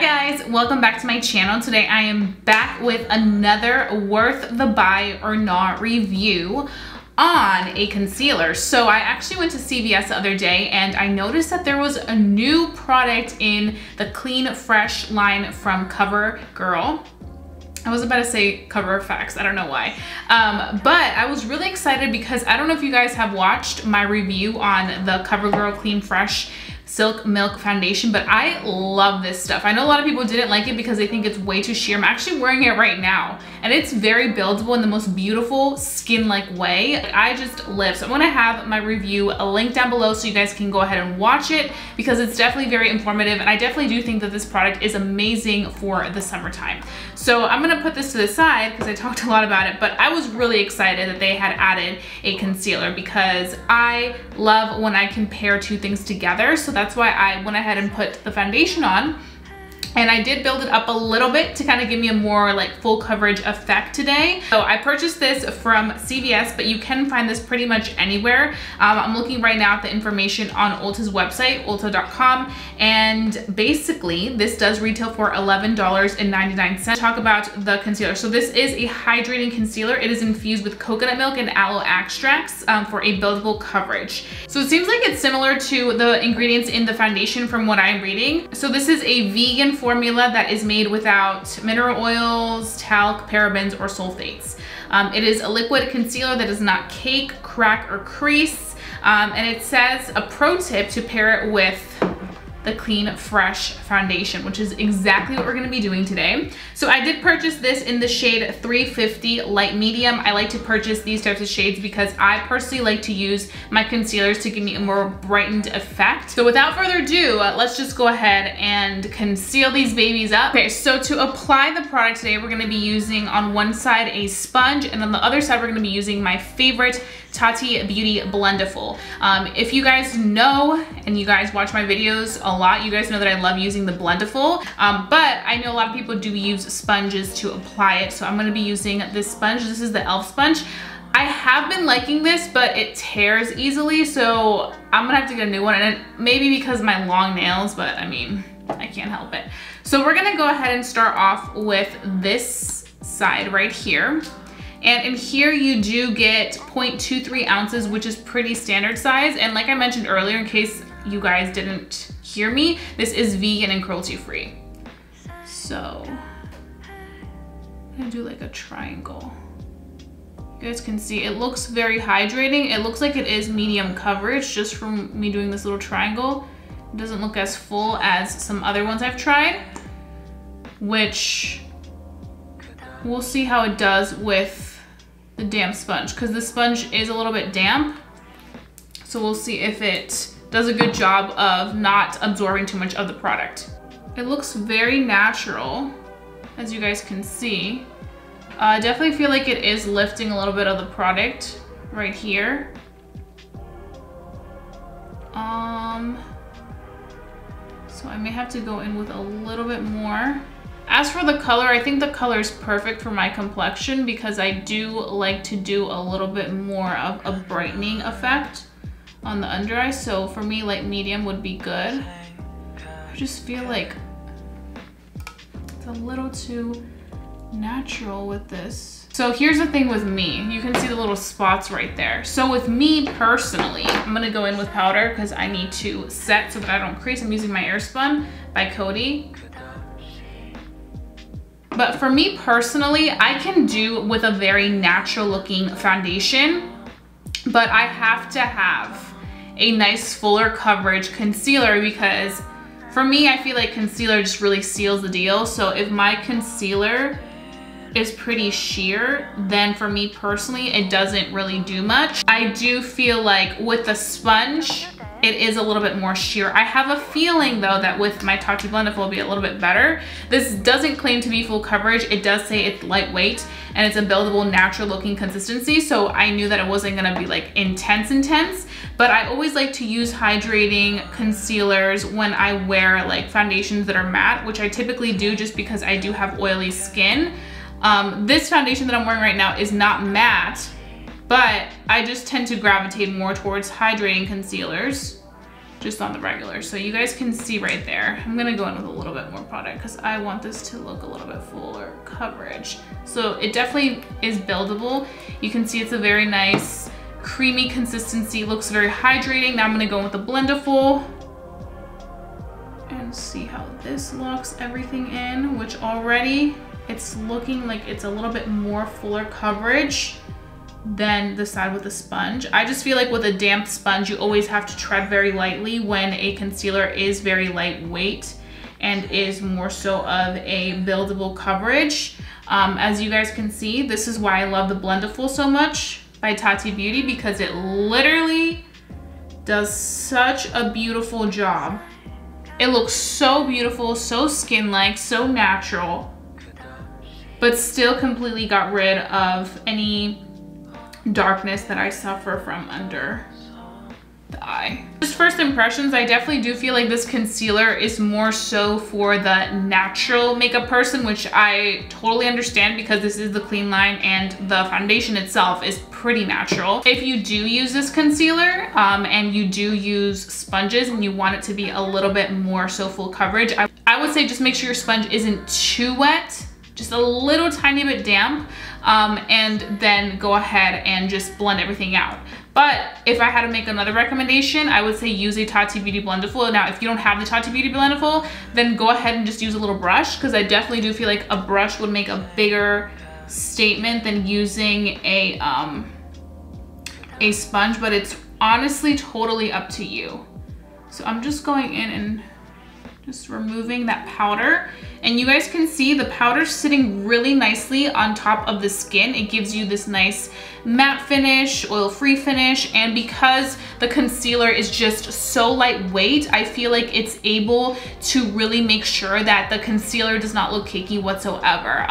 guys, welcome back to my channel. Today I am back with another worth the buy or not review on a concealer. So I actually went to CVS the other day and I noticed that there was a new product in the Clean Fresh line from Covergirl. I was about to say Cover Facts, I don't know why. But I was really excited because I don't know if you guys have watched my review on the Covergirl Clean Fresh Silk Milk Foundation, but I love this stuff. I know a lot of people didn't like it because they think it's way too sheer. I'm actually wearing it right now and it's very buildable in the most beautiful skin-like way. I just live. So I'm gonna have my review a link down below so you guys can go ahead and watch it because it's definitely very informative and I definitely do think that this product is amazing for the summertime. So I'm gonna put this to the side because I talked a lot about it, but I was really excited that they had added a concealer because I love when I can pair two things together. So that's why I went ahead and put the foundation on. And I did build it up a little bit to kind of give me a more like full coverage effect today. So I purchased this from CVS, but you can find this pretty much anywhere. I'm looking right now at the information on Ulta's website, ulta.com. And basically this does retail for $11.99. Talk about the concealer. So this is a hydrating concealer. It is infused with coconut milk and aloe extracts for a buildable coverage. So it seems like it's similar to the ingredients in the foundation from what I'm reading. So this is a vegan formula that is made without mineral oils, talc, parabens, or sulfates. It is a liquid concealer that does not cake, crack, or crease. And it says a pro tip to pair it with the Clean Fresh foundation, which is exactly what we're gonna be doing today. So I did purchase this in the shade 350 light medium. I like to purchase these types of shades because I personally like to use my concealers to give me a more brightened effect. So without further ado, let's just go ahead and conceal these babies up. Okay, so to apply the product today, we're gonna be using on one side a sponge and on the other side, we're gonna be using my favorite Tati Beauty Blendiful. If you guys know and you guys watch my videos a lot, you guys know that I love using the Blendiful, but I know a lot of people do use sponges to apply it. So I'm gonna be using this sponge. This is the e.l.f. sponge. I have been liking this, but it tears easily. So I'm gonna have to get a new one, and maybe because of my long nails, but I mean, I can't help it. So we're gonna go ahead and start off with this side right here. And in here you do get 0.23 ounces, which is pretty standard size. And like I mentioned earlier, in case you guys didn't hear me, this is vegan and cruelty free. So I'm gonna do like a triangle. You guys can see it looks very hydrating. It looks like it is medium coverage just from me doing this little triangle. It doesn't look as full as some other ones I've tried, which we'll see how it does with the damp sponge because the sponge is a little bit damp. So we'll see if it does a good job of not absorbing too much of the product. It looks very natural, as you guys can see. I definitely feel like it is lifting a little bit of the product right here. So I may have to go in with a little bit more. As for the color, I think the color is perfect for my complexion because I do like to do a little bit more of a brightening effect on the under eye. So for me, light medium would be good. I just feel like it's a little too natural with this. So here's the thing with me. You can see the little spots right there. So with me personally, I'm gonna go in with powder because I need to set so that I don't crease. I'm using my Airspun by Coty. But for me personally, I can do with a very natural looking foundation, but I have to have a nice fuller coverage concealer because for me, I feel like concealer just really seals the deal. So if my concealer is pretty sheer, then for me personally, it doesn't really do much. I do feel like with the sponge, it is a little bit more sheer. I have a feeling though that with my Tati Blendiful will be a little bit better. This doesn't claim to be full coverage. It does say it's lightweight and it's a buildable, natural looking consistency. So I knew that it wasn't gonna be like intense, but I always like to use hydrating concealers when I wear like foundations that are matte, which I typically do just because I do have oily skin. This foundation that I'm wearing right now is not matte, but I just tend to gravitate more towards hydrating concealers. just on the regular. So you guys can see right there. I'm gonna go in with a little bit more product because I want this to look a little bit fuller coverage. So it definitely is buildable. You can see it's a very nice creamy consistency, looks very hydrating. Now I'm gonna go in with the Blendiful and see how this locks everything in, which already it's looking like it's a little bit more fuller coverage than the side with the sponge. I just feel like with a damp sponge, you always have to tread very lightly when a concealer is very lightweight and is more so of a buildable coverage. As you guys can see, this is why I love the Blendiful so much by Tati Beauty, because it literally does such a beautiful job. It looks so beautiful, so skin-like, so natural, but still completely got rid of any darkness that I suffer from under the eye. Just first impressions, I definitely do feel like this concealer is more so for the natural makeup person, which I totally understand because this is the clean line and the foundation itself is pretty natural. If you do use this concealer and you do use sponges and you want it to be a little bit more so full coverage, I would say just make sure your sponge isn't too wet, just a little tiny bit damp, and then go ahead and just blend everything out. But if I had to make another recommendation, I would say use a Tati Beauty Blendiful. Now, if you don't have the Tati Beauty Blendiful, then go ahead and just use a little brush, because I definitely do feel like a brush would make a bigger statement than using a sponge, but it's honestly totally up to you. So I'm just going in and just removing that powder. And you guys can see the powder's sitting really nicely on top of the skin. It gives you this nice matte finish, oil-free finish, and because the concealer is just so lightweight, I feel like it's able to really make sure that the concealer does not look cakey whatsoever.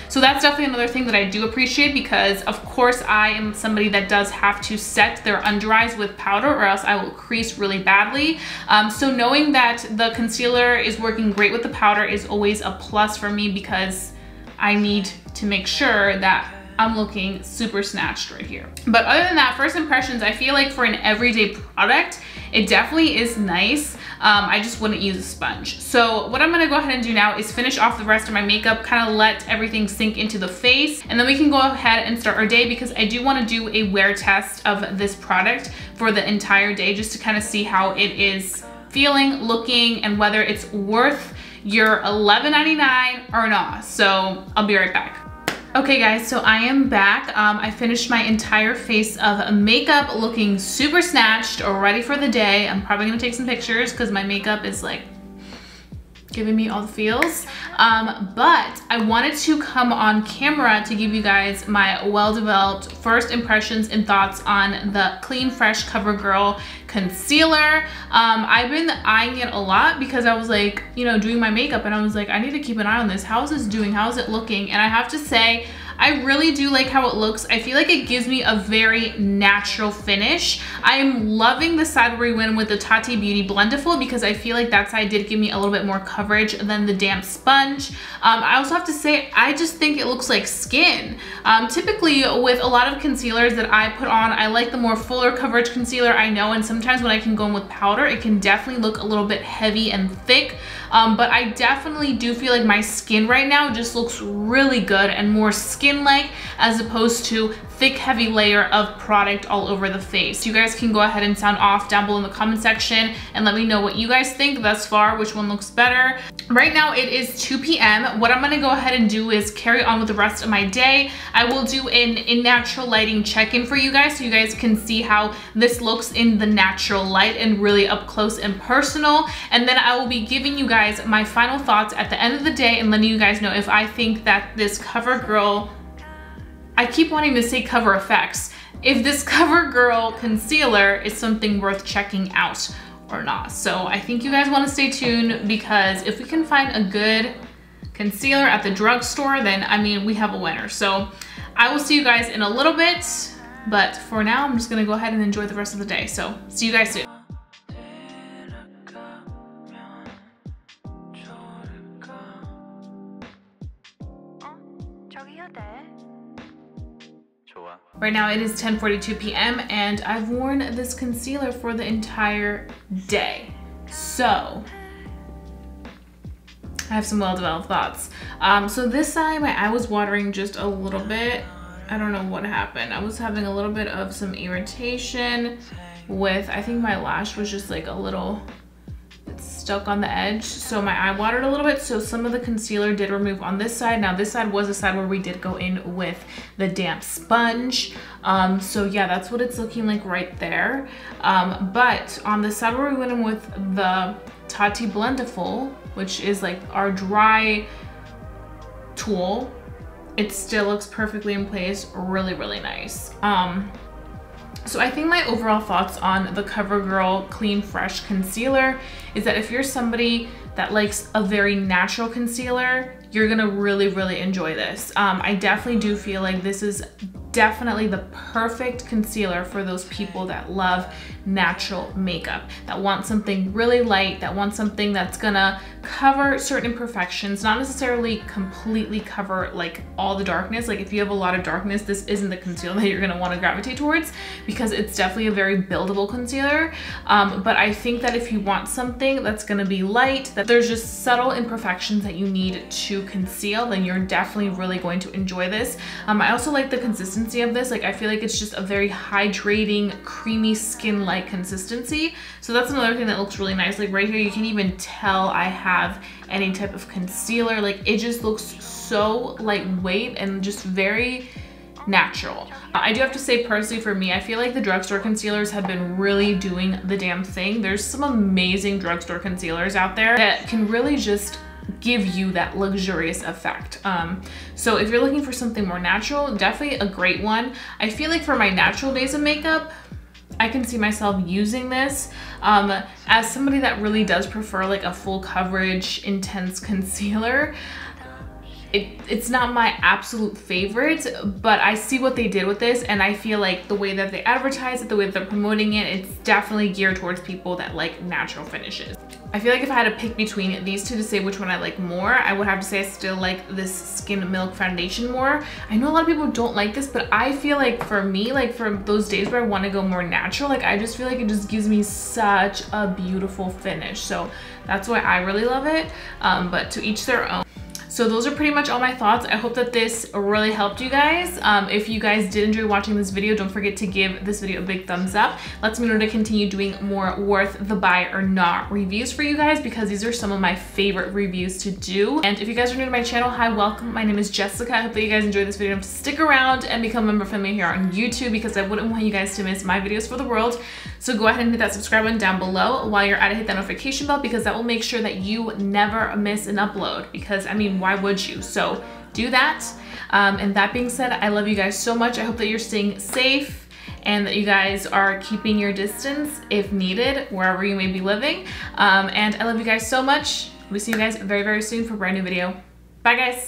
So that's definitely another thing that I do appreciate, because of course I am somebody that does have to set their under eyes with powder or else I will crease really badly. So knowing that the concealer is working great with the powder is always a plus for me, because I need to make sure that I'm looking super snatched right here. But other than that, first impressions, I feel like for an everyday product, it definitely is nice. I just wouldn't use a sponge. So what I'm gonna go ahead and do now is finish off the rest of my makeup, kind of let everything sink into the face, and then we can go ahead and start our day, because I do wanna do a wear test of this product for the entire day, just to kind of see how it is feeling, looking, and whether it's worth your $11.99 or not. So I'll be right back. Okay guys, so I am back. I finished my entire face of makeup, looking super snatched, ready for the day. I'm probably gonna take some pictures because my makeup is like giving me all the feels. But I wanted to come on camera to give you guys my well-developed first impressions and thoughts on the Clean Fresh Covergirl concealer. I've been eyeing it a lot because I was like, you know, doing my makeup, and I was like, I need to keep an eye on this. How is this doing? How is it looking? And I have to say, I really do like how it looks. I feel like it gives me a very natural finish. I am loving the side where we went with the Tati Beauty Blendiful, because I feel like that side did give me a little bit more coverage than the damp sponge. I also have to say, I just think it looks like skin. Typically with a lot of concealers that I put on, I like the more fuller coverage concealer, I know, and sometimes when I can go in with powder, it can definitely look a little bit heavy and thick. But I definitely do feel like my skin right now just looks really good and more skin-like, as opposed to thick, heavy layer of product all over the face. You guys can go ahead and sound off down below in the comment section and let me know what you guys think thus far, which one looks better. Right now it is 2 p.m. What I'm gonna go ahead and do is carry on with the rest of my day. I will do an in natural lighting check-in for you guys so you guys can see how this looks in the natural light and really up close and personal. And then I will be giving you guys my final thoughts at the end of the day and letting you guys know if I think that this CoverGirl, I keep wanting to say Cover Effects, if this CoverGirl concealer is something worth checking out or not. So I think you guys want to stay tuned, because if we can find a good concealer at the drugstore, then I mean, we have a winner. So I will see you guys in a little bit, but for now, I'm just gonna go ahead and enjoy the rest of the day. So see you guys soon. 좋아. Right now it is 10:42 p.m. and I've worn this concealer for the entire day. So I have some well-developed thoughts. So this side, my eye was watering just a little bit. I don't know what happened. I was having a little bit of some irritation with, I think my lash was just like a little stuck on the edge. So my eye watered a little bit. So some of the concealer did remove on this side. Now this side was the side where we did go in with the damp sponge. So yeah, that's what it's looking like right there. But on the side where we went in with the Tati Blendiful, which is like our dry tool, it still looks perfectly in place. Really, really nice. So I think my overall thoughts on the CoverGirl Clean Fresh Concealer is that if you're somebody that likes a very natural concealer, you're gonna really, really enjoy this. I definitely do feel like this is definitely the perfect concealer for those people that love natural makeup, that want something really light, that want something that's gonna cover certain imperfections, not necessarily completely cover like all the darkness. Like if you have a lot of darkness, this isn't the concealer that you're gonna wanna gravitate towards, because it's definitely a very buildable concealer. But I think that if you want something that's gonna be light, that there's just subtle imperfections that you need to conceal, then you're definitely really going to enjoy this. I also like the consistency of this. Like I feel like it's just a very hydrating, creamy skin-like consistency. So that's another thing that looks really nice. Like right here, you can even tell I have any type of concealer. Like it just looks so lightweight and just very natural. I do have to say, personally for me, I feel like the drugstore concealers have been really doing the damn thing. There's some amazing drugstore concealers out there that can really just give you that luxurious effect. So if you're looking for something more natural, definitely a great one. I feel like for my natural days of makeup, I can see myself using this. As somebody that really does prefer like a full coverage intense concealer, it's not my absolute favorite, but I see what they did with this, and I feel like the way that they advertise it, the way that they're promoting it, it's definitely geared towards people that like natural finishes. I feel like if I had to pick between these two to say which one I like more, I would have to say I still like this Skin Milk foundation more. I know a lot of people don't like this, but I feel like for me, like for those days where I want to go more natural, like I just feel like it just gives me such a beautiful finish. So that's why I really love it, but to each their own. So those are pretty much all my thoughts. I hope that this really helped you guys. If you guys did enjoy watching this video, don't forget to give this video a big thumbs up. Lets me know to continue doing more worth the buy or not reviews for you guys, because these are some of my favorite reviews to do. And if you guys are new to my channel, hi, welcome. My name is Jessica. I hope that you guys enjoyed this video. Stick around and become a member of me here on YouTube, because I wouldn't want you guys to miss my videos for the world. So go ahead and hit that subscribe button down below. While you're at it, hit that notification bell, because that will make sure that you never miss an upload, because I mean, why would you? So do that. And that being said, I love you guys so much. I hope that you're staying safe and that you guys are keeping your distance if needed, wherever you may be living. And I love you guys so much. We'll see you guys very, very soon for a brand new video. Bye guys.